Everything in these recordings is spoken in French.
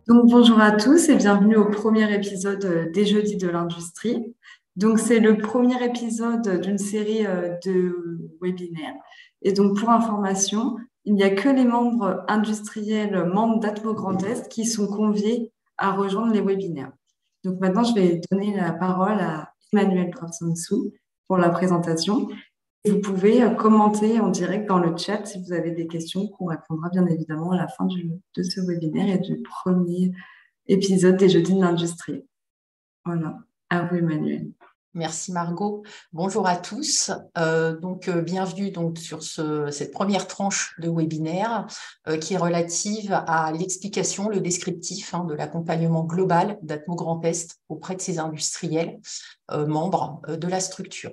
Donc, bonjour à tous et bienvenue au premier épisode des Jeudis de l'Industrie. Donc, c'est le premier épisode d'une série de webinaires. Et donc, pour information, il n'y a que les membres industriels, membres d'Atmo Grand Est, qui sont conviés à rejoindre les webinaires. Donc, maintenant, je vais donner la parole à Emmanuel Grafsonsou pour la présentation. Vous pouvez commenter en direct dans le chat si vous avez des questions qu'on répondra bien évidemment à la fin de ce webinaire et du premier épisode des Jeudis de l'Industrie. Voilà, à vous Emmanuel. Merci Margot. Bonjour à tous. Bienvenue sur cette première tranche de webinaire qui est relative à l'explication, le descriptif de l'accompagnement global d'Atmo Grand Est auprès de ses industriels membres de la structure.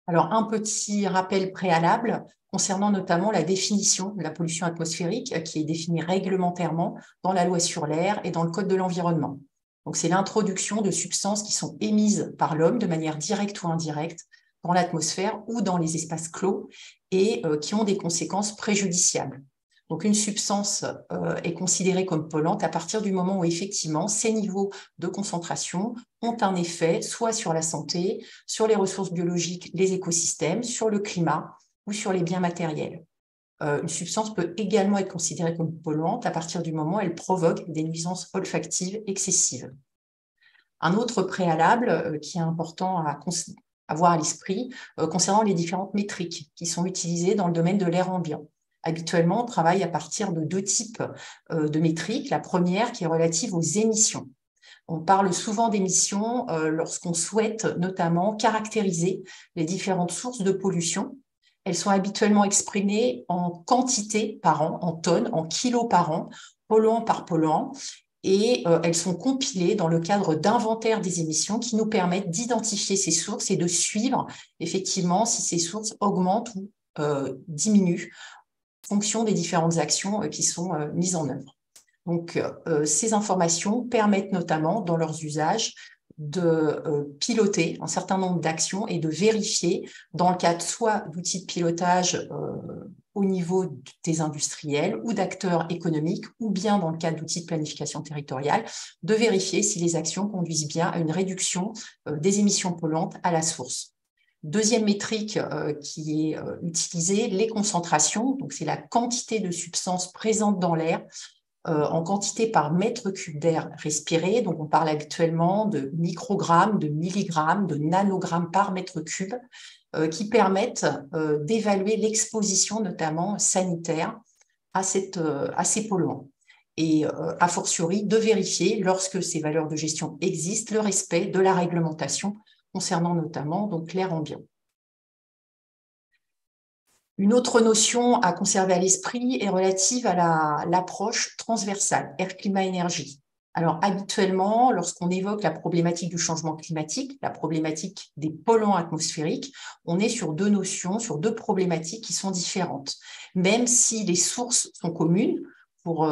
Alors, un petit rappel préalable concernant notamment la définition de la pollution atmosphérique qui est définie réglementairement dans la loi sur l'air et dans le Code de l'environnement. Donc, c'est l'introduction de substances qui sont émises par l'homme de manière directe ou indirecte dans l'atmosphère ou dans les espaces clos et qui ont des conséquences préjudiciables. Donc, une substance est considérée comme polluante à partir du moment où, effectivement, ces niveaux de concentration ont un effet soit sur la santé, sur les ressources biologiques, les écosystèmes, sur le climat ou sur les biens matériels. Une substance peut également être considérée comme polluante à partir du moment où elle provoque des nuisances olfactives excessives. Un autre préalable qui est important à avoir à l'esprit concernant les différentes métriques qui sont utilisées dans le domaine de l'air ambiant. Habituellement, on travaille à partir de deux types de métriques. La première qui est relative aux émissions. On parle souvent d'émissions lorsqu'on souhaite notamment caractériser les différentes sources de pollution. Elles sont habituellement exprimées en quantité par an, en tonnes, en kilos par an, polluant par polluant, et elles sont compilées dans le cadre d'inventaire des émissions qui nous permettent d'identifier ces sources et de suivre effectivement si ces sources augmentent ou diminuent en fonction des différentes actions qui sont mises en œuvre. Donc, ces informations permettent notamment, dans leurs usages, de piloter un certain nombre d'actions et de vérifier, dans le cadre soit d'outils de pilotage au niveau des industriels ou d'acteurs économiques, ou bien dans le cadre d'outils de planification territoriale, de vérifier si les actions conduisent bien à une réduction des émissions polluantes à la source. Deuxième métrique qui est utilisée, les concentrations. Donc, c'est la quantité de substances présentes dans l'air en quantité par mètre cube d'air respiré. Donc, on parle habituellement de microgrammes, de milligrammes, de nanogrammes par mètre cube qui permettent d'évaluer l'exposition, notamment sanitaire, à ces polluants. Et a fortiori, de vérifier, lorsque ces valeurs de gestion existent, le respect de la réglementation concernant notamment l'air ambiant. Une autre notion à conserver à l'esprit est relative à l'approche transversale, air, climat, énergie. Alors, habituellement, lorsqu'on évoque la problématique du changement climatique, la problématique des polluants atmosphériques, on est sur deux notions, sur deux problématiques qui sont différentes. Même si les sources sont communes pour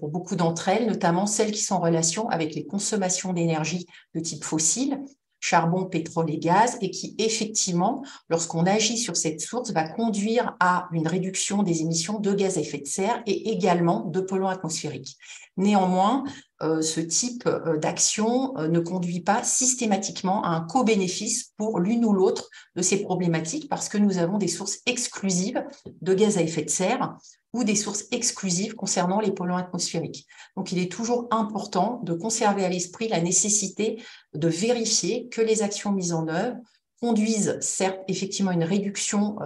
beaucoup d'entre elles, notamment celles qui sont en relation avec les consommations d'énergie de type fossile, charbon, pétrole et gaz, et qui, effectivement, lorsqu'on agit sur cette source, va conduire à une réduction des émissions de gaz à effet de serre et également de polluants atmosphériques. Néanmoins, ce type d'action ne conduit pas systématiquement à un co-bénéfice pour l'une ou l'autre de ces problématiques parce que nous avons des sources exclusives de gaz à effet de serre ou des sources exclusives concernant les polluants atmosphériques. Donc, il est toujours important de conserver à l'esprit la nécessité de vérifier que les actions mises en œuvre conduisent certes effectivement à une réduction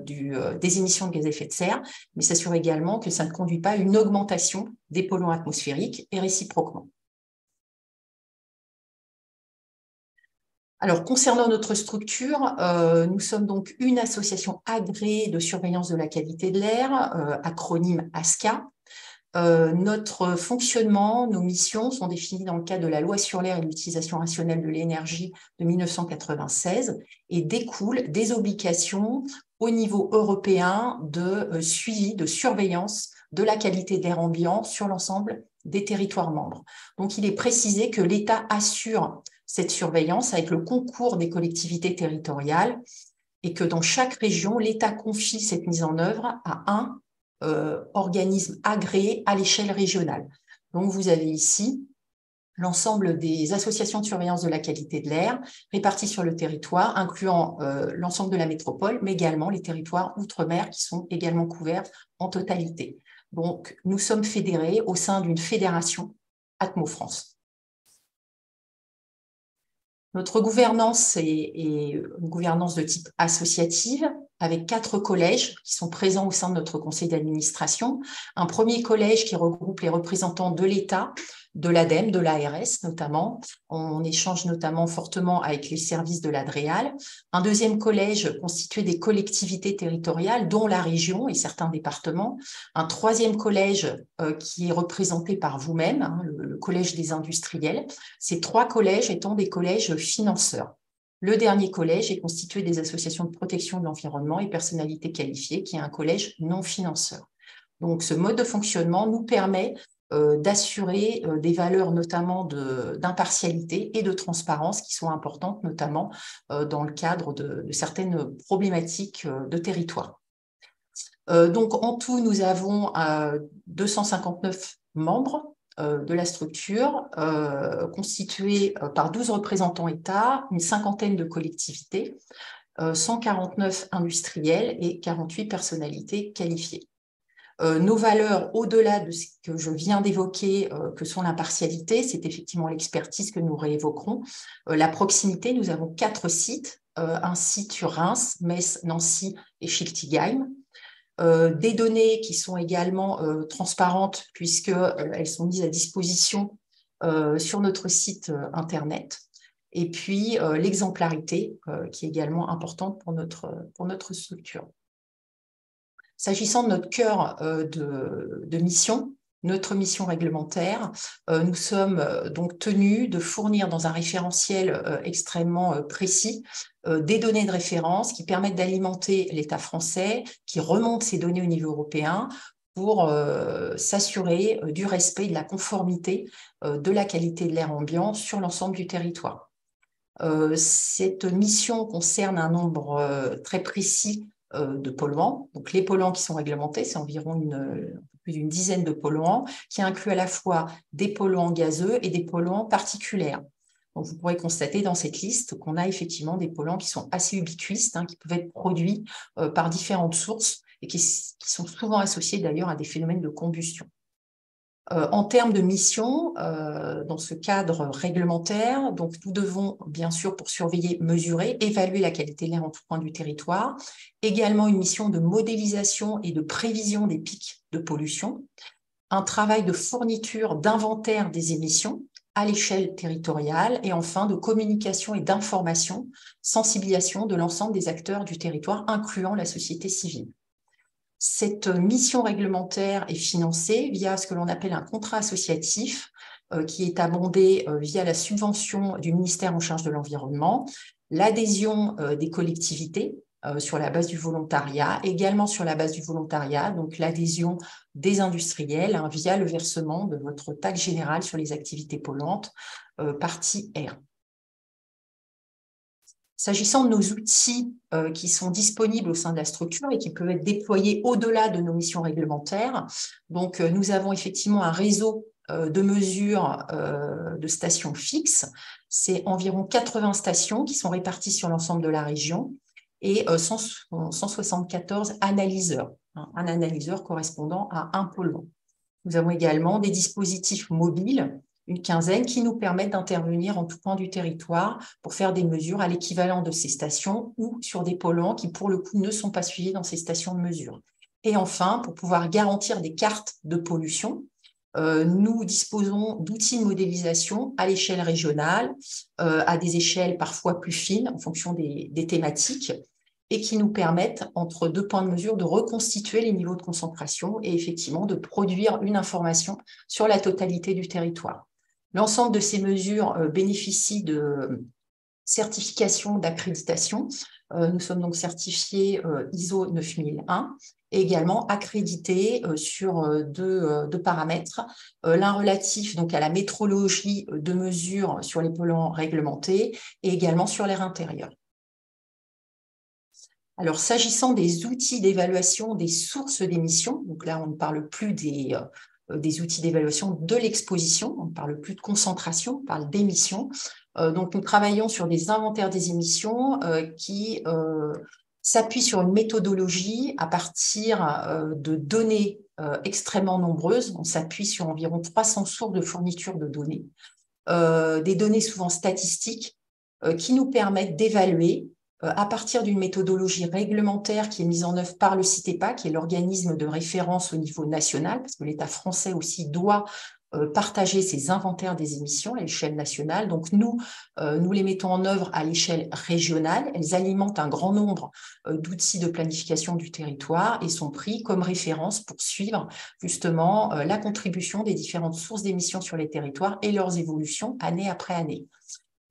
des émissions de gaz à effet de serre, mais s'assurer également que ça ne conduit pas à une augmentation des polluants atmosphériques et réciproquement. Alors, concernant notre structure, nous sommes donc une association agréée de surveillance de la qualité de l'air, acronyme ASCA. Notre fonctionnement, nos missions sont définies dans le cadre de la loi sur l'air et l'utilisation rationnelle de l'énergie de 1996 et découlent des obligations au niveau européen de suivi, de surveillance de la qualité de l'air ambiant sur l'ensemble des territoires membres. Donc, il est précisé que l'État assure cette surveillance avec le concours des collectivités territoriales et que dans chaque région, l'État confie cette mise en œuvre à un organisme agréé à l'échelle régionale. Donc, vous avez ici l'ensemble des associations de surveillance de la qualité de l'air réparties sur le territoire, incluant l'ensemble de la métropole, mais également les territoires outre-mer qui sont également couverts en totalité. Donc, nous sommes fédérés au sein d'une fédération Atmo France. Notre gouvernance est une gouvernance de type associative, avec 4 collèges qui sont présents au sein de notre conseil d'administration. Un premier collège qui regroupe les représentants de l'État, de l'ADEME, de l'ARS notamment. On échange notamment fortement avec les services de l'ADREAL. Un deuxième collège constitué des collectivités territoriales, dont la région et certains départements. Un troisième collège qui est représenté par vous-même, hein, le collège des industriels. Ces 3 collèges étant des collèges financeurs. Le dernier collège est constitué des associations de protection de l'environnement et personnalités qualifiées, qui est un collège non financeur. Donc, ce mode de fonctionnement nous permet d'assurer des valeurs notamment d'impartialité et de transparence qui sont importantes, notamment dans le cadre de certaines problématiques de territoire. Donc, en tout, nous avons 259 membres de la structure, constituée par 12 représentants État, une cinquantaine de collectivités, 149 industriels et 48 personnalités qualifiées. Nos valeurs, au-delà de ce que je viens d'évoquer, que sont l'impartialité, c'est effectivement l'expertise que nous réévoquerons. La proximité, nous avons 4 sites, un site sur Reims, Metz, Nancy et Schiltigheim. Des données qui sont également transparentes puisqu'elles sont mises à disposition sur notre site Internet. Et puis l'exemplarité qui est également importante pour notre structure. S'agissant de notre cœur de mission, notre mission réglementaire, nous sommes donc tenus de fournir dans un référentiel extrêmement précis des données de référence qui permettent d'alimenter l'État français, qui remonte ces données au niveau européen pour s'assurer du respect et de la conformité de la qualité de l'air ambiant sur l'ensemble du territoire. Cette mission concerne un nombre très précis de polluants. Donc, les polluants qui sont réglementés, c'est environ plus d'une dizaine de polluants, qui incluent à la fois des polluants gazeux et des polluants particuliers. Donc, vous pourrez constater dans cette liste qu'on a effectivement des polluants qui sont assez ubiquistes, hein, qui peuvent être produits par différentes sources et qui sont souvent associés d'ailleurs à des phénomènes de combustion. En termes de mission, dans ce cadre réglementaire, donc nous devons bien sûr, pour surveiller, mesurer, évaluer la qualité de l'air en tout point du territoire, également une mission de modélisation et de prévision des pics de pollution, un travail de fourniture d'inventaire des émissions à l'échelle territoriale et enfin de communication et d'information, sensibilisation de l'ensemble des acteurs du territoire, incluant la société civile. Cette mission réglementaire est financée via ce que l'on appelle un contrat associatif qui est abondé via la subvention du ministère en charge de l'environnement, l'adhésion des collectivités sur la base du volontariat, également sur la base du volontariat, donc l'adhésion des industriels hein, via le versement de votre taxe générale sur les activités polluantes, partie R. S'agissant de nos outils qui sont disponibles au sein de la structure et qui peuvent être déployés au-delà de nos missions réglementaires, donc nous avons effectivement un réseau de mesures de stations fixes. C'est environ 80 stations qui sont réparties sur l'ensemble de la région et 174 analyseurs, hein, un analyseur correspondant à un polluant. Nous avons également des dispositifs mobiles, une quinzaine, qui nous permettent d'intervenir en tout point du territoire pour faire des mesures à l'équivalent de ces stations ou sur des polluants qui, pour le coup, ne sont pas suivis dans ces stations de mesure. Et enfin, pour pouvoir garantir des cartes de pollution, nous disposons d'outils de modélisation à l'échelle régionale, à des échelles parfois plus fines en fonction des thématiques, et qui nous permettent, entre 2 points de mesure, de reconstituer les niveaux de concentration et effectivement de produire une information sur la totalité du territoire. L'ensemble de ces mesures bénéficient certification d'accréditation. Nous sommes donc certifiés ISO 9001 et également accrédités sur deux paramètres. L'un relatif donc, à la métrologie de mesure sur les polluants réglementés et également sur l'air intérieur. Alors, s'agissant des outils d'évaluation des sources d'émissions, donc là, on ne parle plus des outils d'évaluation de l'exposition, on ne parle plus de concentration, on parle d'émissions. Donc, nous travaillons sur des inventaires des émissions qui s'appuient sur une méthodologie à partir de données extrêmement nombreuses. On s'appuie sur environ 300 sources de fourniture de données, des données souvent statistiques qui nous permettent d'évaluer à partir d'une méthodologie réglementaire qui est mise en œuvre par le CITEPA, qui est l'organisme de référence au niveau national, parce que l'État français aussi doit partager ses inventaires des émissions à l'échelle nationale. Donc, nous les mettons en œuvre à l'échelle régionale. Elles alimentent un grand nombre d'outils de planification du territoire et sont pris comme référence pour suivre justement la contribution des différentes sources d'émissions sur les territoires et leurs évolutions année après année.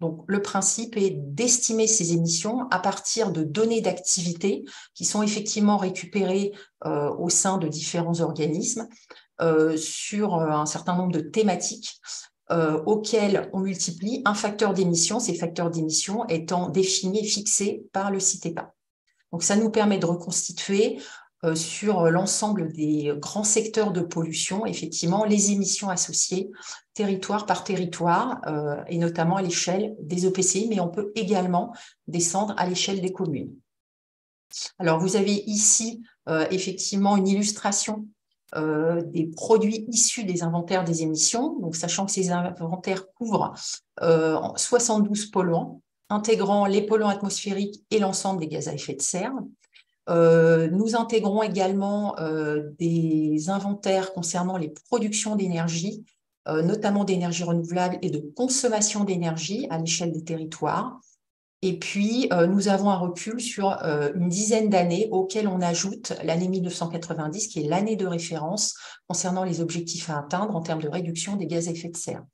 Donc, le principe est d'estimer ces émissions à partir de données d'activité qui sont effectivement récupérées au sein de différents organismes sur un certain nombre de thématiques auxquelles on multiplie un facteur d'émission, ces facteurs d'émission étant définis et fixés par le CITEPA. Donc, ça nous permet de reconstituer sur l'ensemble des grands secteurs de pollution, effectivement, les émissions associées territoire par territoire, et notamment à l'échelle des EPCI, mais on peut également descendre à l'échelle des communes. Alors, vous avez ici effectivement une illustration des produits issus des inventaires des émissions, donc sachant que ces inventaires couvrent 72 polluants, intégrant les polluants atmosphériques et l'ensemble des gaz à effet de serre. Nous intégrons également des inventaires concernant les productions d'énergie, notamment d'énergie renouvelable et de consommation d'énergie à l'échelle des territoires. Et puis, nous avons un recul sur une dizaine d'années auxquelles on ajoute l'année 1990, qui est l'année de référence concernant les objectifs à atteindre en termes de réduction des gaz à effet de serre.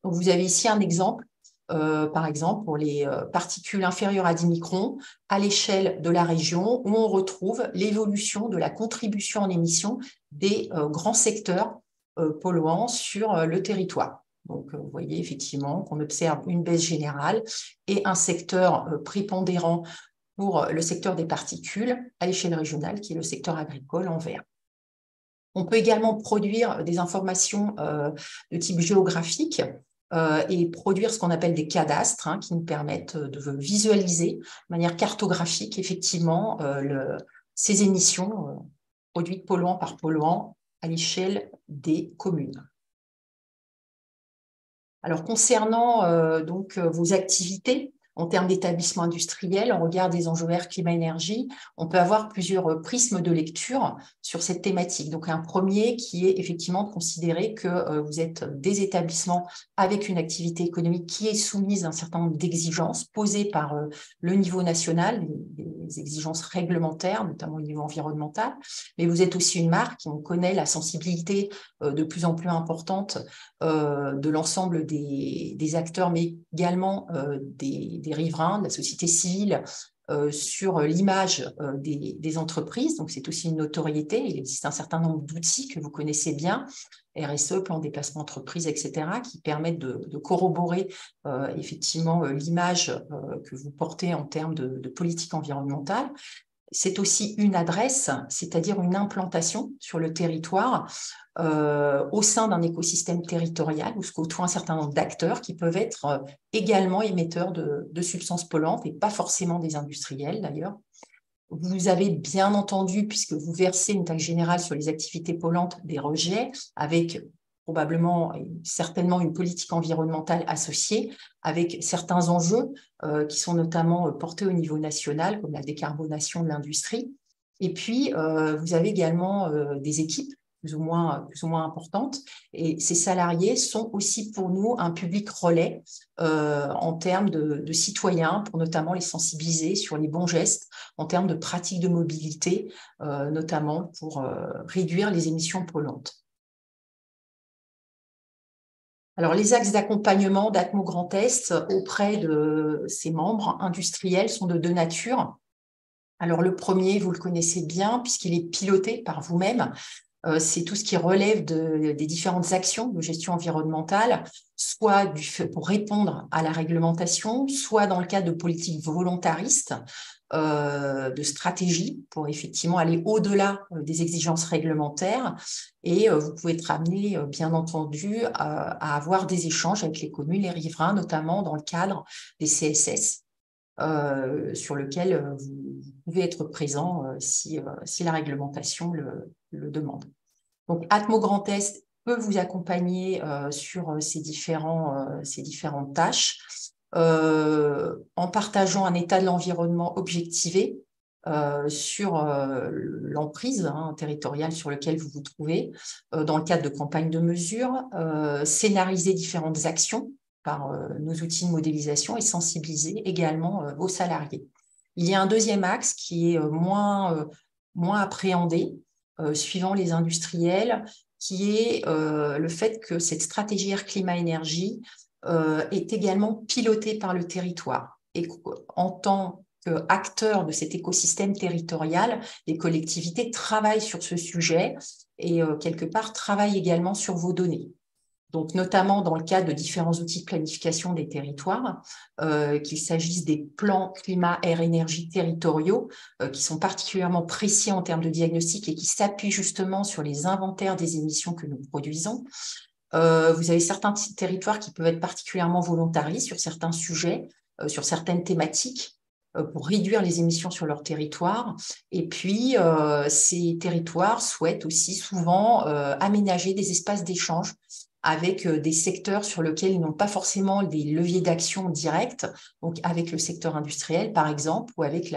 Donc, vous avez ici un exemple. Par exemple, pour les particules inférieures à 10 microns, à l'échelle de la région, où on retrouve l'évolution de la contribution en émissions des grands secteurs polluants sur le territoire. Donc, vous voyez effectivement qu'on observe une baisse générale et un secteur prépondérant pour le secteur des particules à l'échelle régionale, qui est le secteur agricole en vert. On peut également produire des informations de type géographique et produire ce qu'on appelle des cadastres qui nous permettent de visualiser de manière cartographique effectivement ces émissions produites polluant par polluant à l'échelle des communes. Alors concernant donc vos activités en termes d'établissement industriel, en regard des enjeux air, climat, énergie, on peut avoir plusieurs prismes de lecture sur cette thématique. Donc un premier qui est effectivement de considérer que vous êtes des établissements avec une activité économique qui est soumise à un certain nombre d'exigences posées par le niveau national, des exigences réglementaires, notamment au niveau environnemental, mais vous êtes aussi une marque et on connaît la sensibilité de plus en plus importante de l'ensemble des acteurs, mais également des riverains, de la société civile, sur l'image des entreprises. Donc, c'est aussi une notoriété. Il existe un certain nombre d'outils que vous connaissez bien, RSE, plan de déplacement entreprise, etc., qui permettent de corroborer effectivement l'image que vous portez en termes de politique environnementale. C'est aussi une adresse, c'est-à-dire une implantation sur le territoire au sein d'un écosystème territorial où se côtoient un certain nombre d'acteurs qui peuvent être également émetteurs de substances polluantes et pas forcément des industriels d'ailleurs. Vous avez bien entendu, puisque vous versez une taxe générale sur les activités polluantes, des rejets avec probablement et certainement une politique environnementale associée avec certains enjeux qui sont notamment portés au niveau national, comme la décarbonation de l'industrie. Et puis, vous avez également des équipes plus ou moins importantes. Et ces salariés sont aussi pour nous un public relais en termes de citoyens, pour notamment les sensibiliser sur les bons gestes, en termes de pratiques de mobilité, notamment pour réduire les émissions polluantes. Alors, les axes d'accompagnement d'Atmo Grand Est auprès de ses membres industriels sont de deux natures. Alors, le premier, vous le connaissez bien puisqu'il est piloté par vous-même. C'est tout ce qui relève des différentes actions de gestion environnementale, soit pour répondre à la réglementation, soit dans le cadre de politiques volontaristes, de stratégies pour effectivement aller au-delà des exigences réglementaires. Et vous pouvez être amené, bien entendu, à avoir des échanges avec les communes, les riverains, notamment dans le cadre des CSS. Sur lequel vous pouvez être présent si la réglementation le demande. Donc, Atmo Grand Est peut vous accompagner sur ces différentes tâches en partageant un état de l'environnement objectivé sur l'emprise territoriale sur laquelle vous vous trouvez, dans le cadre de campagnes de mesure, scénariser différentes actions par nos outils de modélisation et sensibiliser également vos salariés. Il y a un deuxième axe qui est moins appréhendé, suivant les industriels, qui est le fait que cette stratégie air climat énergie est également pilotée par le territoire. Et en tant qu'acteurs de cet écosystème territorial, les collectivités travaillent sur ce sujet et quelque part travaillent également sur vos données. Donc, notamment dans le cadre de différents outils de planification des territoires, qu'il s'agisse des plans climat, air, énergie territoriaux, qui sont particulièrement précis en termes de diagnostic et qui s'appuient justement sur les inventaires des émissions que nous produisons. Vous avez certains territoires qui peuvent être particulièrement volontaristes sur certains sujets, sur certaines thématiques, pour réduire les émissions sur leur territoire. Et puis, ces territoires souhaitent aussi souvent aménager des espaces d'échange avec des secteurs sur lesquels ils n'ont pas forcément des leviers d'action directs, donc avec le secteur industriel, par exemple, ou avec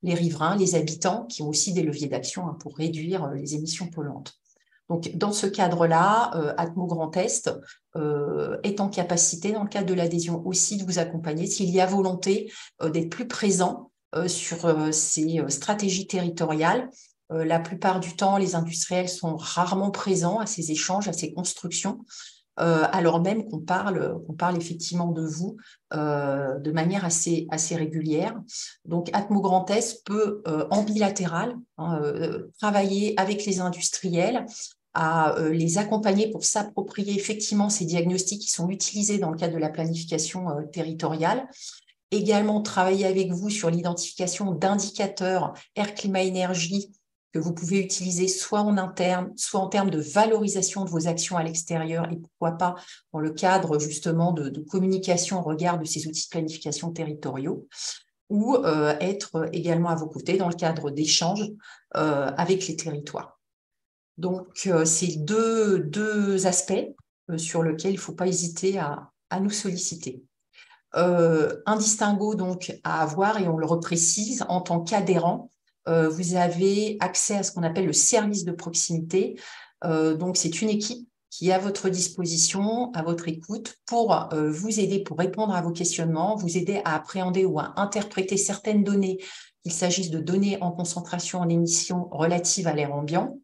les riverains, les habitants, qui ont aussi des leviers d'action pour réduire les émissions polluantes. Donc, dans ce cadre-là, Atmo Grand Est est en capacité, dans le cadre de l'adhésion aussi, de vous accompagner s'il y a volonté d'être plus présent sur ces stratégies territoriales. La plupart du temps, les industriels sont rarement présents à ces échanges, à ces constructions, alors même qu'on parle effectivement de vous de manière assez régulière. Donc, Atmo Grand Est peut, en bilatéral, travailler avec les industriels à les accompagner pour s'approprier effectivement ces diagnostics qui sont utilisés dans le cadre de la planification territoriale. Également, travailler avec vous sur l'identification d'indicateurs air, climat, énergie que vous pouvez utiliser soit en interne, soit en termes de valorisation de vos actions à l'extérieur et pourquoi pas dans le cadre justement de communication au regard de ces outils de planification territoriaux, ou être également à vos côtés dans le cadre d'échanges avec les territoires. Donc, c'est deux aspects sur lesquels il ne faut pas hésiter à nous solliciter. Un distinguo donc à avoir, et on le reprécise, en tant qu'adhérent, vous avez accès à ce qu'on appelle le service de proximité. Donc, c'est une équipe qui est à votre disposition, à votre écoute, pour vous aider, pour répondre à vos questionnements, vous aider à appréhender ou à interpréter certaines données, qu'il s'agisse de données en concentration en émissions relatives à l'air ambiant.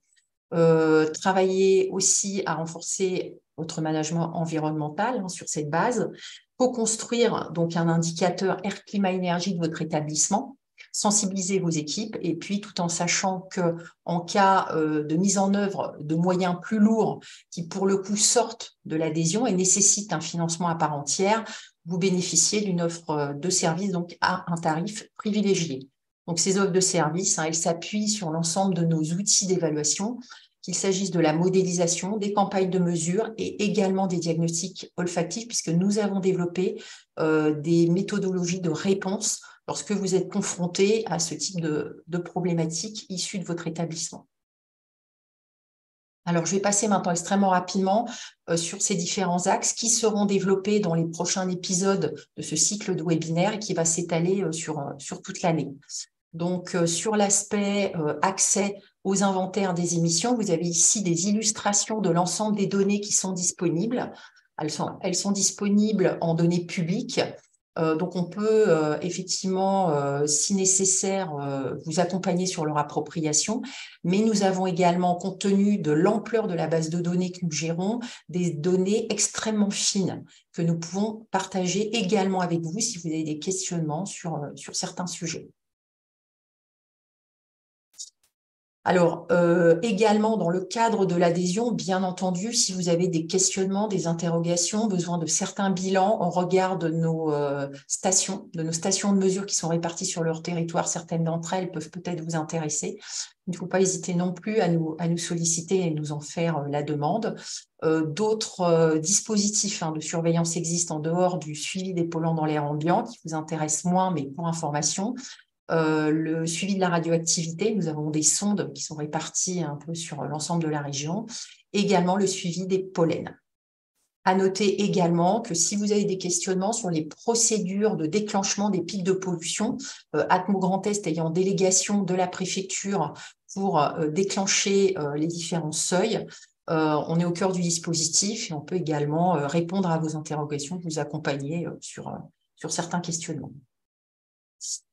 Travailler aussi à renforcer votre management environnemental sur cette base, co-construire donc un indicateur air, climat, énergie de votre établissement, sensibiliser vos équipes, et puis tout en sachant que en cas de mise en œuvre de moyens plus lourds qui pour le coup sortent de l'adhésion et nécessitent un financement à part entière, vous bénéficiez d'une offre de service donc à un tarif privilégié. Donc ces offres de services, elles s'appuient sur l'ensemble de nos outils d'évaluation, qu'il s'agisse de la modélisation, des campagnes de mesure et également des diagnostics olfactifs, puisque nous avons développé des méthodologies de réponse lorsque vous êtes confronté à ce type de problématiques issues de votre établissement. Alors, je vais passer maintenant extrêmement rapidement sur ces différents axes qui seront développés dans les prochains épisodes de ce cycle de webinaire et qui va s'étaler sur toute l'année. Donc, sur l'aspect accès aux inventaires des émissions, vous avez ici des illustrations de l'ensemble des données qui sont disponibles. Elles sont disponibles en données publiques Donc, on peut effectivement, si nécessaire, vous accompagner sur leur appropriation, mais nous avons également, compte tenu de l'ampleur de la base de données que nous gérons, des données extrêmement fines que nous pouvons partager également avec vous si vous avez des questionnements sur certains sujets. Alors, également, dans le cadre de l'adhésion, bien entendu, si vous avez des questionnements, des interrogations, besoin de certains bilans en regard de nos stations de mesure qui sont réparties sur leur territoire, certaines d'entre elles peuvent peut-être vous intéresser. Il ne faut pas hésiter non plus à nous solliciter et nous en faire la demande. D'autres dispositifs de surveillance existent en dehors du suivi des polluants dans l'air ambiant, qui vous intéressent moins, mais pour information. Le suivi de la radioactivité, nous avons des sondes qui sont réparties un peu sur l'ensemble de la région, également le suivi des pollens. À noter également que si vous avez des questionnements sur les procédures de déclenchement des pics de pollution, Atmo Grand Est ayant délégation de la préfecture pour déclencher les différents seuils, on est au cœur du dispositif et on peut également répondre à vos interrogations, vous accompagner sur certains questionnements.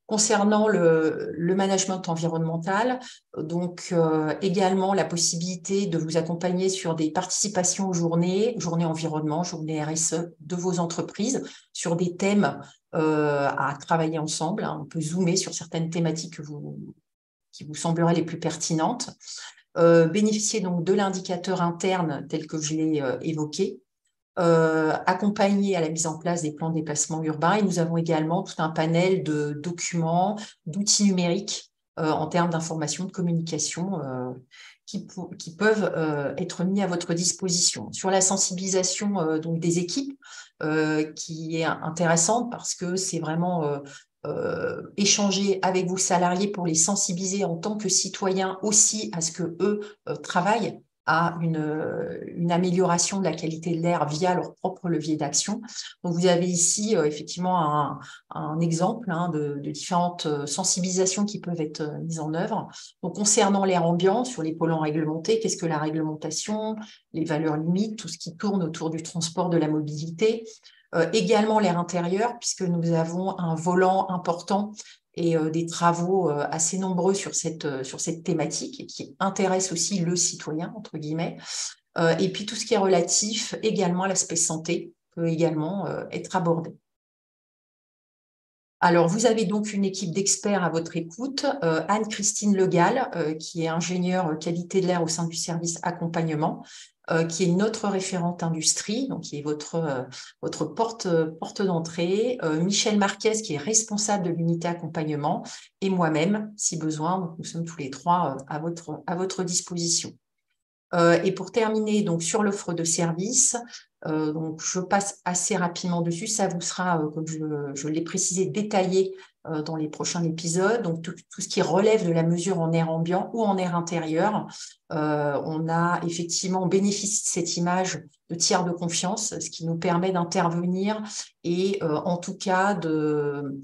Concernant le management environnemental, donc également la possibilité de vous accompagner sur des participations aux journées environnement, journée RSE de vos entreprises, sur des thèmes à travailler ensemble. On peut zoomer sur certaines thématiques qui vous sembleraient les plus pertinentes. Bénéficier donc de l'indicateur interne tel que je l'ai évoqué. Accompagner à la mise en place des plans de déplacement urbain. Et nous avons également tout un panel de documents, d'outils numériques en termes d'information, de communication qui peuvent être mis à votre disposition. Sur la sensibilisation donc des équipes, qui est intéressante parce que c'est vraiment échanger avec vos salariés pour les sensibiliser en tant que citoyens aussi à ce que eux travaillent à une amélioration de la qualité de l'air via leur propre levier d'action. Donc, vous avez ici effectivement un exemple de différentes sensibilisations qui peuvent être mises en œuvre. Donc, concernant l'air ambiant, sur les polluants réglementés, qu'est-ce que la réglementation, les valeurs limites, tout ce qui tourne autour du transport, de la mobilité. Également l'air intérieur, puisque nous avons un volant important et des travaux assez nombreux sur cette thématique et qui intéresse aussi le citoyen, entre guillemets. Et puis tout ce qui est relatif également à l'aspect santé peut également être abordé. Alors, vous avez donc une équipe d'experts à votre écoute. Anne-Christine Legal, qui est ingénieure qualité de l'air au sein du service accompagnement, qui est notre référente industrie, donc qui est votre porte d'entrée. Michel Marquez, qui est responsable de l'unité accompagnement, et moi-même, si besoin. Donc, nous sommes tous les trois à votre disposition. Et pour terminer, donc sur l'offre de service, donc je passe assez rapidement dessus. Ça vous sera, comme je l'ai précisé, détaillé dans les prochains épisodes. Donc tout ce qui relève de la mesure en air ambiant ou en air intérieur, on a effectivement bénéficié de cette image de tiers de confiance, ce qui nous permet d'intervenir et en tout cas de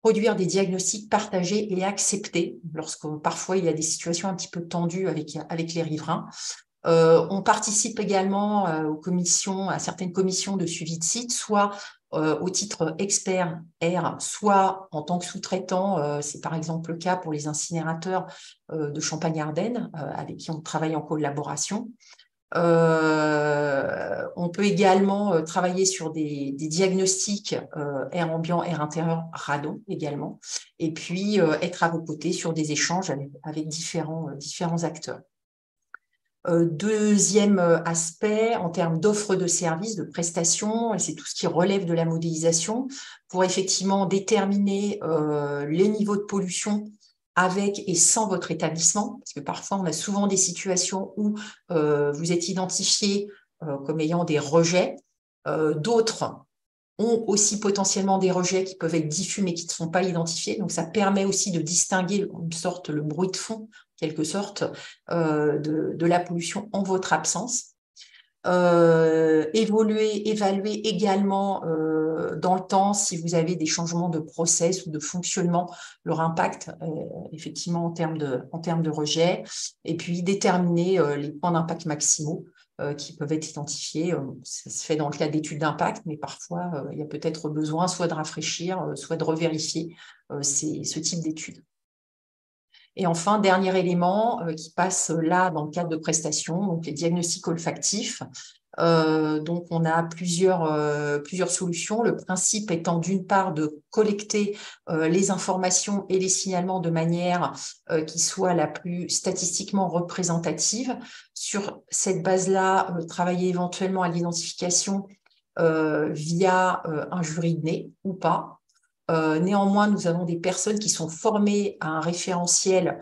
produire des diagnostics partagés et acceptés lorsque parfois il y a des situations un petit peu tendues avec les riverains. On participe également à certaines commissions de suivi de site, soit au titre expert air, soit en tant que sous-traitant. C'est par exemple le cas pour les incinérateurs de Champagne-Ardenne, avec qui on travaille en collaboration. On peut également travailler sur des diagnostics air ambiant, air intérieur, radon également, et puis être à vos côtés sur des échanges avec différents acteurs. Deuxième aspect, en termes d'offres de services, de prestations, c'est tout ce qui relève de la modélisation pour effectivement déterminer les niveaux de pollution avec et sans votre établissement, parce que parfois on a souvent des situations où vous êtes identifié comme ayant des rejets, d'autres ont aussi potentiellement des rejets qui peuvent être diffus mais qui ne sont pas identifiés. Donc, ça permet aussi de distinguer une sorte le bruit de fond, quelque sorte, de la pollution en votre absence. Évaluer également dans le temps si vous avez des changements de process ou de fonctionnement, leur impact effectivement en termes de rejet, et puis déterminer les points d'impact maximaux qui peuvent être identifiés. Ça se fait dans le cadre d'études d'impact, mais parfois, il y a peut-être besoin soit de rafraîchir, soit de revérifier ce type d'études. Et enfin, dernier élément qui passe là dans le cadre de prestations, donc les diagnostics olfactifs. Donc, on a plusieurs solutions. Le principe étant d'une part de collecter les informations et les signalements de manière qui soit la plus statistiquement représentative. Sur cette base-là, travailler éventuellement à l'identification via un jury de nez ou pas. Néanmoins, nous avons des personnes qui sont formées à un référentiel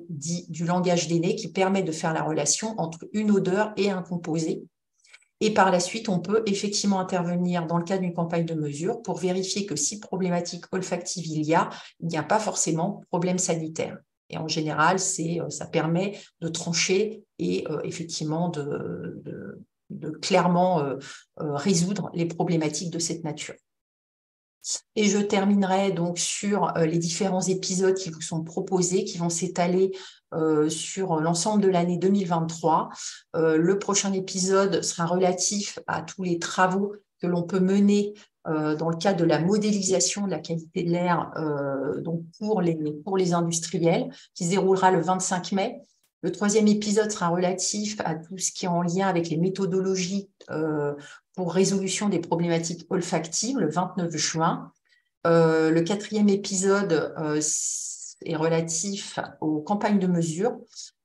dit du langage des nez qui permet de faire la relation entre une odeur et un composé. Et par la suite, on peut effectivement intervenir dans le cadre d'une campagne de mesure pour vérifier que si problématique olfactive il n'y a pas forcément problème sanitaire. Et en général, ça permet de trancher et effectivement de clairement résoudre les problématiques de cette nature. Et je terminerai donc sur les différents épisodes qui vous sont proposés, qui vont s'étaler sur l'ensemble de l'année 2023. Le prochain épisode sera relatif à tous les travaux que l'on peut mener dans le cadre de la modélisation de la qualité de l'air donc pour les industriels, qui se déroulera le 25 mai. Le troisième épisode sera relatif à tout ce qui est en lien avec les méthodologies pour résolution des problématiques olfactives, le 29 juin. Le quatrième épisode est relatif aux campagnes de mesure,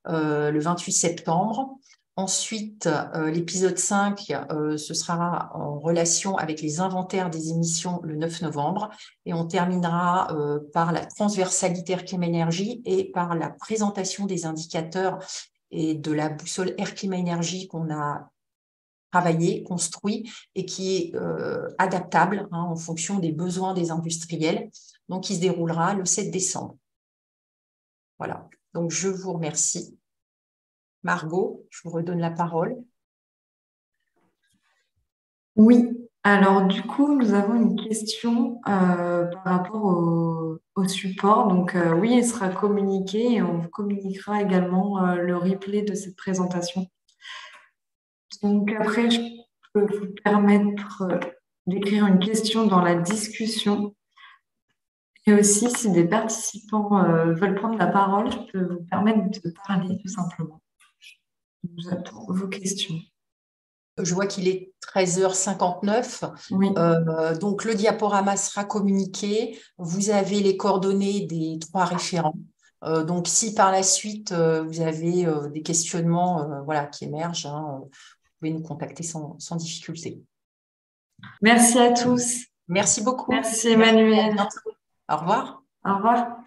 le 28 septembre. Ensuite, l'épisode 5, ce sera en relation avec les inventaires des émissions le 9 novembre. Et on terminera par la transversalité Air-Climat-Énergie et par la présentation des indicateurs et de la boussole Air-Climat-Énergie qu'on a travaillé, construit et qui est adaptable en fonction des besoins des industriels. Donc, il se déroulera le 7 décembre. Voilà. Donc, je vous remercie. Margot, je vous redonne la parole. Oui, alors du coup, nous avons une question par rapport au support. Donc oui, il sera communiqué et on vous communiquera également le replay de cette présentation. Donc après, je peux vous permettre d'écrire une question dans la discussion. Et aussi, si des participants veulent prendre la parole, je peux vous permettre de parler tout simplement. J'attends vos questions. Je vois qu'il est 13h59. Oui. Donc, le diaporama sera communiqué. Vous avez les coordonnées des 3 référents. Donc, si par la suite, vous avez des questionnements qui émergent, vous pouvez nous contacter sans difficulté. Merci à tous. Merci beaucoup. Merci Emmanuel. À bientôt. Au revoir. Au revoir.